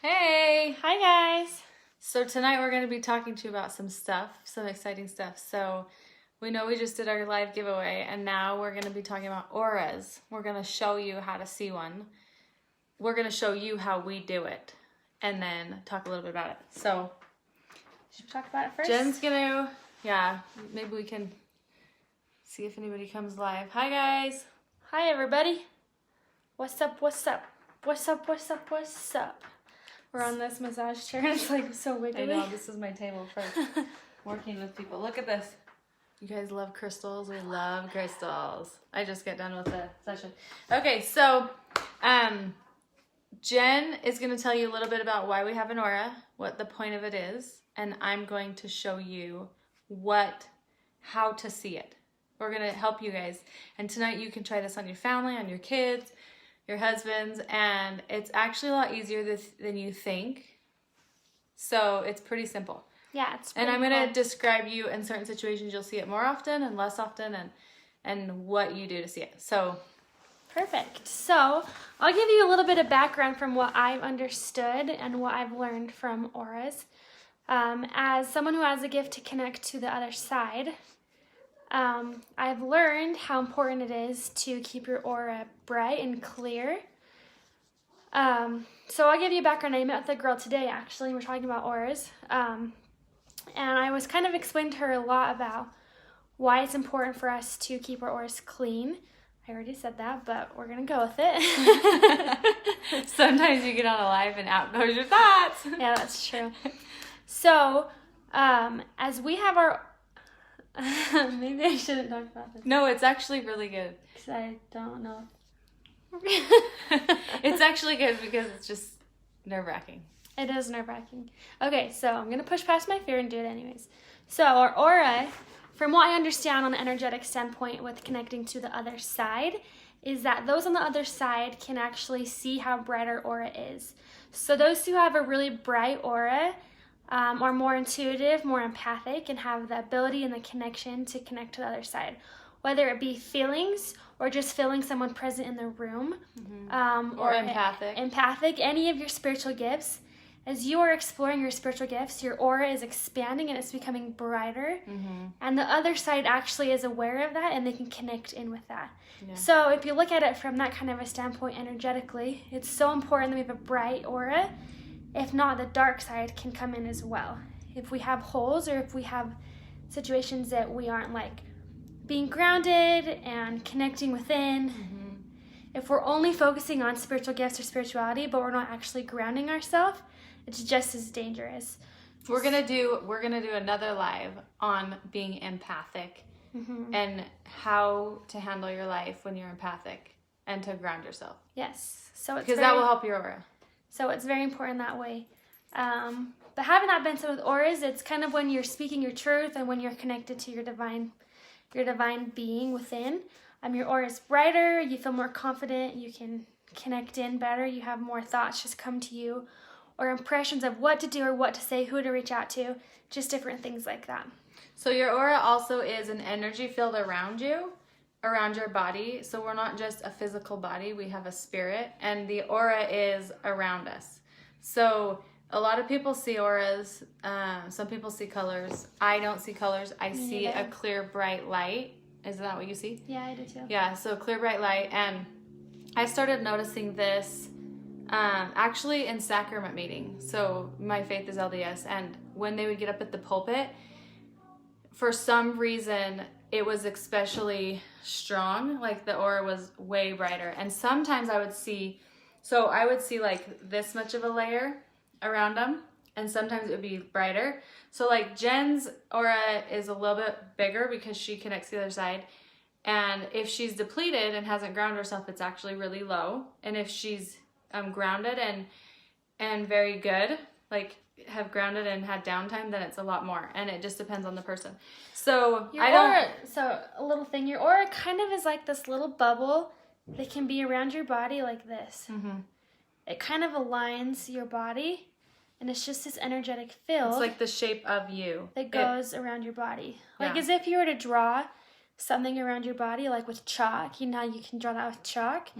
Hey! Hi guys! So tonight we're going to be talking to you about some exciting stuff. So we know we just did our live giveaway and now we're going to be talking about auras. We're going to show you how to see one. We're going to show you how we do it and then talk a little bit about it. So Should we talk about it first? Jen's going to, maybe we can see if anybody comes live. Hi guys! Hi everybody! What's up, what's up? What's up, what's up, what's up? We're on this massage chair and it's like so wiggly. I know, this is my table for working with people. Look at this. You guys love crystals? We love crystals. I just got done with the session. Okay, so Jen is going to tell you a little bit about why we have an aura, what the point of it is, and I'm going to show you how to see it. We're going to help you guys. And tonight you can try this on your family, on your kids, your husbands, and it's actually a lot easier than you think. So it's pretty simple. Yeah, it's pretty pretty And I'm going to describe you in certain situations you'll see it more often and less often and what you do to see it. So perfect. So I'll give you a little bit of background from what I've understood and what I've learned from auras. As someone who has a gift to connect to the other side, I've learned how important it is to keep your aura bright and clear. So I'll give you a background. I met with a girl today, actually. We're talking about auras. And I was kind of explaining to her a lot about why it's important for us to keep our auras clean. I already said that, but we're going to go with it. sometimes you get on a live and out goes your thoughts. Yeah, that's true. So, as we have our... Maybe I shouldn't talk about this. No, it's actually really good. Because I don't know. It's actually good because it's just nerve-wracking. It is nerve-wracking. Okay, so I'm going to push past my fear and do it anyways. So our aura, from what I understand on the energetic standpoint with connecting to the other side, is that those on the other side can actually see how bright our aura is. So those who have a really bright aura are more intuitive, more empathic, and have the ability and the connection to connect to the other side. Whether it be feelings or just feeling someone present in the room. Or empathic. Empathic, any of your spiritual gifts. As you are exploring your spiritual gifts, your aura is expanding and it's becoming brighter. And the other side actually is aware of that and they can connect in with that. Yeah. So if you look at it from that kind of a standpoint energetically, it's so important that we have a bright aura. If not, the dark side can come in as well. If we have holes or if we have situations that we aren't like being grounded and connecting within, if we're only focusing on spiritual gifts or spirituality, but we're not actually grounding ourselves, it's just as dangerous. We're gonna do another live on being empathic and how to handle your life when you're empathic and to ground yourself. Yes, so it's because that will help your aura. So it's very important that way. But having that been said with auras, it's kind of when you're speaking your truth and when you're connected to your divine being within. Your aura is brighter, you feel more confident, you can connect in better, you have more thoughts just come to you, or impressions of what to do or what to say, who to reach out to, just different things like that. So your aura also is an energy field around you, around your body. So we're not just a physical body, we have a spirit, and the aura is around us. So a lot of people see auras, some people see colors. I don't see colors, I see a clear bright light. Isn't that what you see? Yeah, I do too. Yeah, so clear bright light. And I started noticing this actually in sacrament meetings. So my faith is LDS, and when they would get up at the pulpit, for some reason it was especially strong, like the aura was way brighter. And sometimes I would see like this much of a layer around them, and sometimes it would be brighter. So like Jen's aura is a little bit bigger because she connects to the other side, and if she's depleted and hasn't grounded herself, it's actually really low. And if she's grounded and very good, like have grounded and had downtime, then it's a lot more, and it just depends on the person. So so a little thing, your aura kind of is like this little bubble that can be around your body like this. It kind of aligns your body, and it's just this energetic field. It's like the shape of you that goes around your body, like as if you were to draw something around your body, like with chalk. You can draw that with chalk,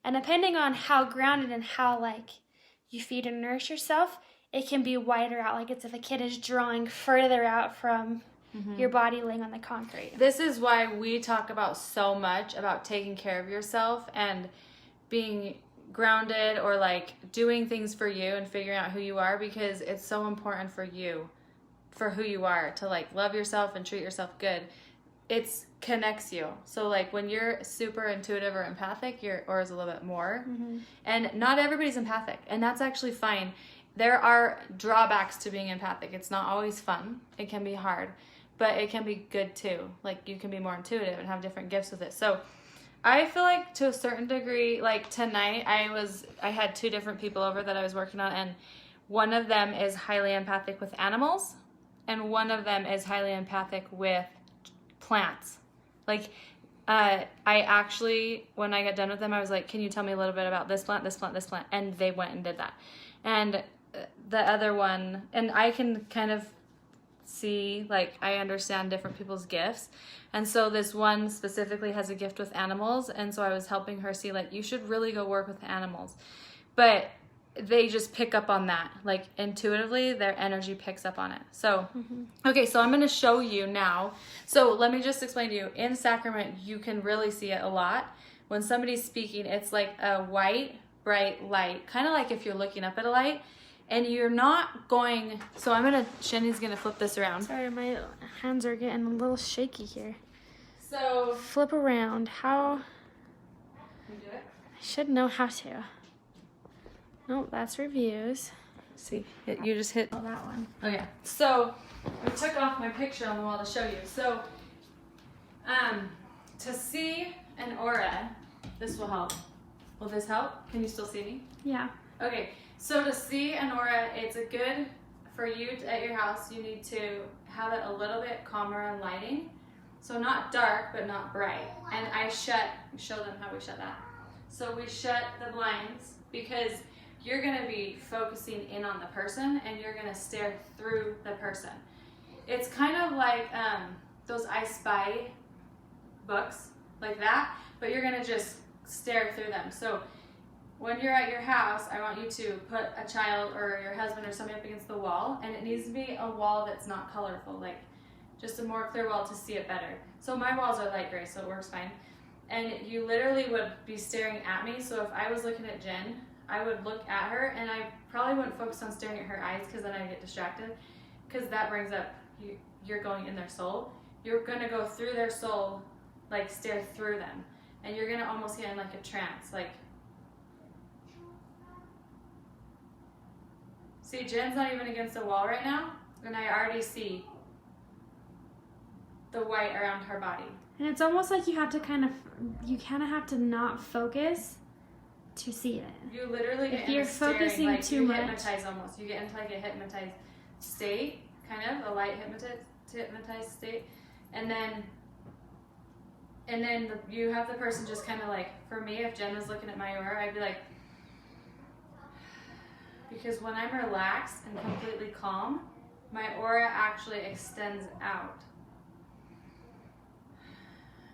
and depending on how grounded and how like you feed and nourish yourself, it can be wider out, like it's if a kid is drawing further out from your body laying on the concrete. This is why we talk about so much about taking care of yourself and being grounded, or like doing things for you and figuring out who you are, because it's so important for you, for who you are, to like love yourself and treat yourself good. It connects you. So like when you're super intuitive or empathic, your aura is a little bit more. And not everybody's empathic, and that's actually fine. There are drawbacks to being empathic. It's not always fun. It can be hard, but it can be good too. Like you can be more intuitive and have different gifts with it. So I feel like to a certain degree, like tonight I had 2 different people over that I was working on, and one of them is highly empathic with animals and one of them is highly empathic with plants. Like I actually, when I got done with them, I was like, can you tell me a little bit about this plant, this plant, this plant? And they went and did that. And the other one, and I can kind of see, like, I understand different people's gifts. And so this one specifically has a gift with animals. And so I was helping her see, like, you should really go work with animals. But they just pick up on that. Like, intuitively, their energy picks up on it. So, okay, so I'm going to show you now. So let me just explain to you. In sacrament, you can really see it a lot. When somebody's speaking, it's like a white, bright light. Kind of like if you're looking up at a light. And you're not going... So I'm going to... Shenny's going to flip this around. Sorry, my hands are getting a little shaky here. So... Flip around. How... Can you do it? I should know how to. Nope, that's reviews. See, you just hit... Oh, that one. Oh, yeah. So, I took off my picture on the wall to show you. So, to see an aura, this will help. Will this help? Can you still see me? Yeah. Okay, so to see an aura, it's a good, for you at your house, you need to have it a little bit calmer and lighting. So not dark, but not bright. And I show them how we shut that. So we shut the blinds because you're gonna be focusing in on the person and you're gonna stare through the person. It's kind of like those I Spy books, like that, but you're gonna just stare through them. So when you're at your house, I want you to put a child or your husband or somebody up against the wall, and it needs to be a wall that's not colorful, like just a more clear wall to see it better. So my walls are light gray, so it works fine. And you literally would be staring at me, so if I was looking at Jen, I would look at her, and I probably wouldn't focus on staring at her eyes because then I get distracted, because that brings up, you're going in their soul. You're gonna go through their soul, like stare through them, and you're gonna almost get in like a trance, like. See, Jen's not even against the wall right now, and I already see the white around her body. And it's almost like you kind of have to not focus to see it. You literally get if you're into staring, focusing like too you much, hypnotize almost. You get into like a hypnotized state, kind of a light hypnotized state, and then you have the person just kind of like, for me, if Jen was looking at my aura, I'd be like. Because when I'm relaxed and completely calm, my aura actually extends out.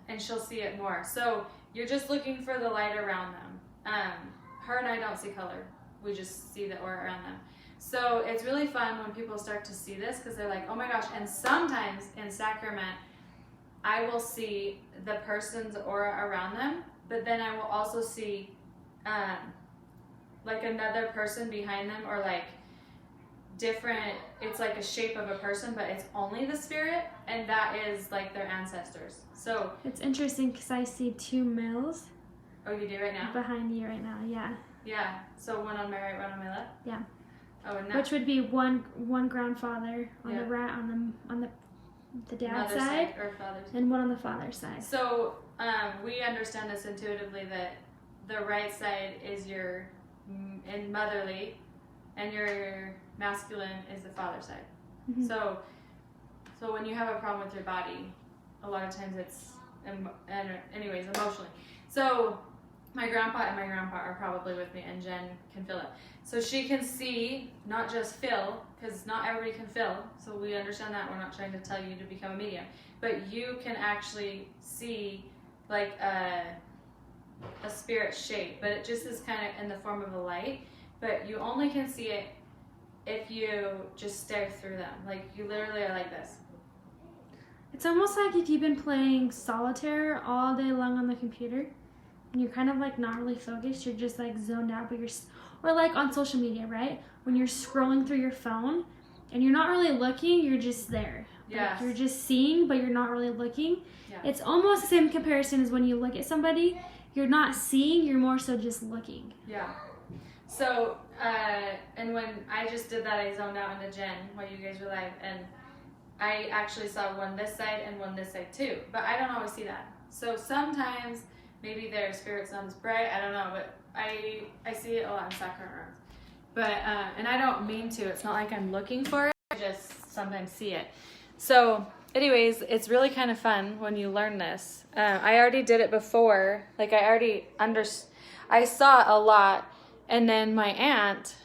And she'll see it more. So you're just looking for the light around them. Her and I don't see color. We just see the aura around them. So it's really fun when people start to see this because they're like, oh my gosh. And sometimes in sacrament, I will see the person's aura around them, but then I will also see like another person behind them, or like different, it's like a shape of a person, but it's only the spirit, and that is like their ancestors. So it's interesting because I see 2 males. Oh, you do right now? Behind you right now, yeah. Yeah, so one on my right, one on my left? Yeah. Oh, and now. Which would be one grandfather on the right, on the dad's side, or father's, and one on the father's side. So we understand this intuitively, that the right side is your in motherly, and your masculine is the father side. Mm-hmm. So when you have a problem with your body, a lot of times it's anyways emotionally. So my grandpa and my grandpa are probably with me, and Jen can feel it. So she can see, not just feel, because not everybody can feel. So we understand that. We're not trying to tell you to become a medium, but you can actually see like a spirit shape, but it just is kind of in the form of a light. but you only can see it if you just stare through them. Like, you literally are like this. It's almost like if you've been playing solitaire all day long on the computer and you're kind of like not really focused, you're just like zoned out, but or like on social media, right? When you're scrolling through your phone and you're not really looking, you're just there. Yeah. Like you're just seeing, but you're not really looking. Yeah. It's almost the same comparison as when you look at somebody. You're not seeing, you're more so just looking. Yeah. So, and when I just did that, I zoned out into Jen while you guys were live, and I actually saw one this side and one this side too, but I don't always see that. So sometimes maybe their spirit's not as bright, I don't know, but I see it a lot in sacrament rooms. But, and I don't mean to, it's not like I'm looking for it, I just sometimes see it. So anyways, it's really kind of fun when you learn this. I already did it before, like I saw a lot, and then my aunt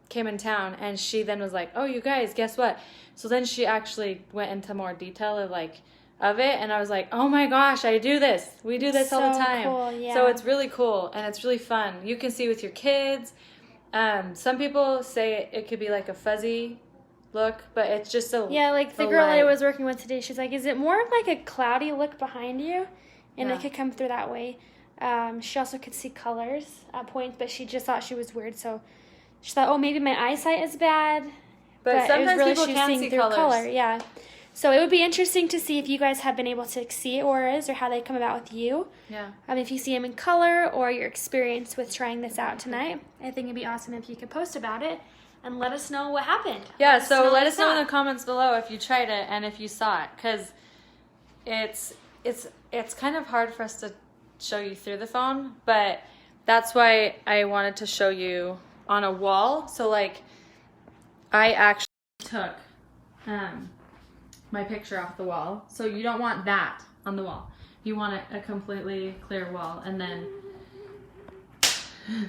came in town, and she then was like, oh, you guys, guess what? So then she actually went into more detail of it, and I was like, oh my gosh, I do this. We do this all the time. Cool, yeah. So it's really cool, and it's really fun. You can see with your kids. Some people say it could be like a fuzzy look, but it's just a like the girl I was working with today, she's like, is it more of like a cloudy look behind you? And it could come through that way. She also could see colors at points, but she just thought she was weird, so she thought, oh, maybe my eyesight is bad. But sometimes it was really people she was can seeing see through colors. color. Yeah. So it would be interesting to see if you guys have been able to see auras or how they come about with you. Yeah. If you see them in color or your experience with trying this out tonight. I think it'd be awesome if you could post about it and let us know what happened. Yeah, so let us know in the comments below if you tried it and if you saw it, because it's kind of hard for us to show you through the phone, but that's why I wanted to show you on a wall. So like, I actually took my picture off the wall. So you don't want that on the wall. You want a completely clear wall, and then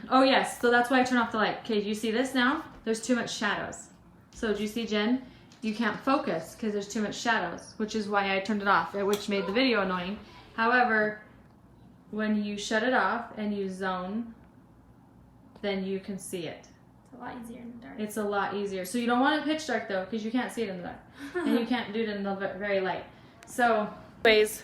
oh yes, so that's why I turn off the light. Okay, do you see this now? There's too much shadows. So do you see, Jen? You can't focus because there's too much shadows, which is why I turned it off, which made the video annoying. However, when you shut it off and you zone, then you can see it. It's a lot easier in the dark. It's a lot easier. So you don't want it pitch dark though, because you can't see it in the dark. And you can't do it in the very light. So anyways,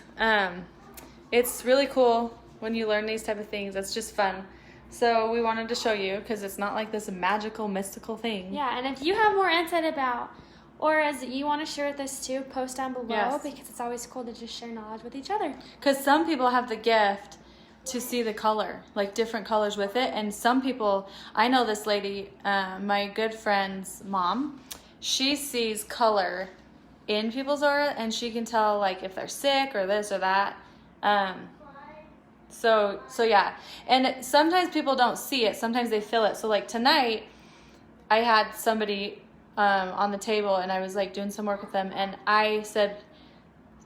it's really cool when you learn these type of things. It's just fun. So we wanted to show you, because it's not like this magical, mystical thing. Yeah, and if you have more insight about auras that you want to share with us too, post down below, Yes. because it's always cool to just share knowledge with each other. Because some people have the gift to see the color, like different colors with it. And some people, I know this lady, my good friend's mom, she sees color in people's aura, and she can tell like if they're sick or this or that. So yeah. And sometimes people don't see it. Sometimes they feel it. So like tonight, I had somebody on the table, and I was like doing some work with them, and I said,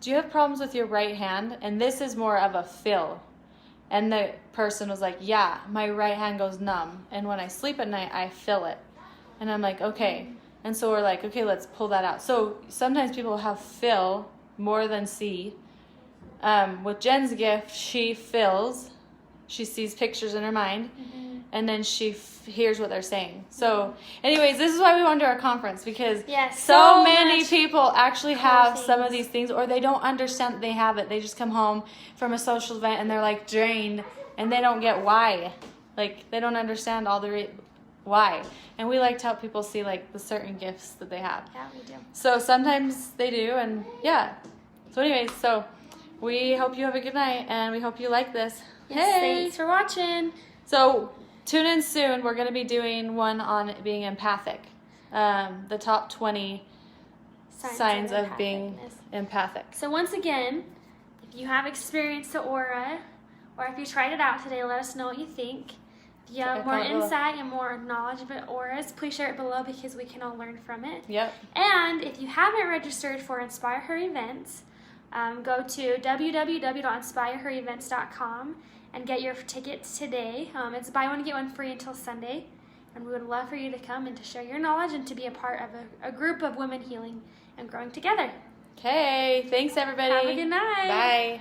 do you have problems with your right hand? And this is more of a feel. And the person was like, yeah, my right hand goes numb, and when I sleep at night, I feel it. And I'm like, okay. And so we're like, okay, let's pull that out. So sometimes people have feel more than see. With Jen's gift, she feels, she sees pictures in her mind, and then she hears what they're saying. So anyways, this is why we want to do our conference, because so many people actually have some of these things, or they don't understand that they have it. They just come home from a social event and they're like drained, and they don't get why. Like, they don't understand all the why. And we like to help people see like the certain gifts that they have. Yeah, we do. So sometimes they do, and yeah. So anyways, so we hope you have a good night, and we hope you like this. Yes, Hey! thanks for watching. So tune in soon. We're going to be doing one on being empathic. The top 20 signs of being empathic. So once again, if you have experienced the aura, or if you tried it out today, let us know what you think. If you have more insight and more knowledge about auras, please share it below, because we can all learn from it. Yep. And if you haven't registered for Inspire Her events, go to www.inspireherevents.com and get your tickets today. It's buy one, get one free until Sunday. And we would love for you to come and to share your knowledge and to be a part of a group of women healing and growing together. Okay. Thanks, everybody. Have a good night. Bye.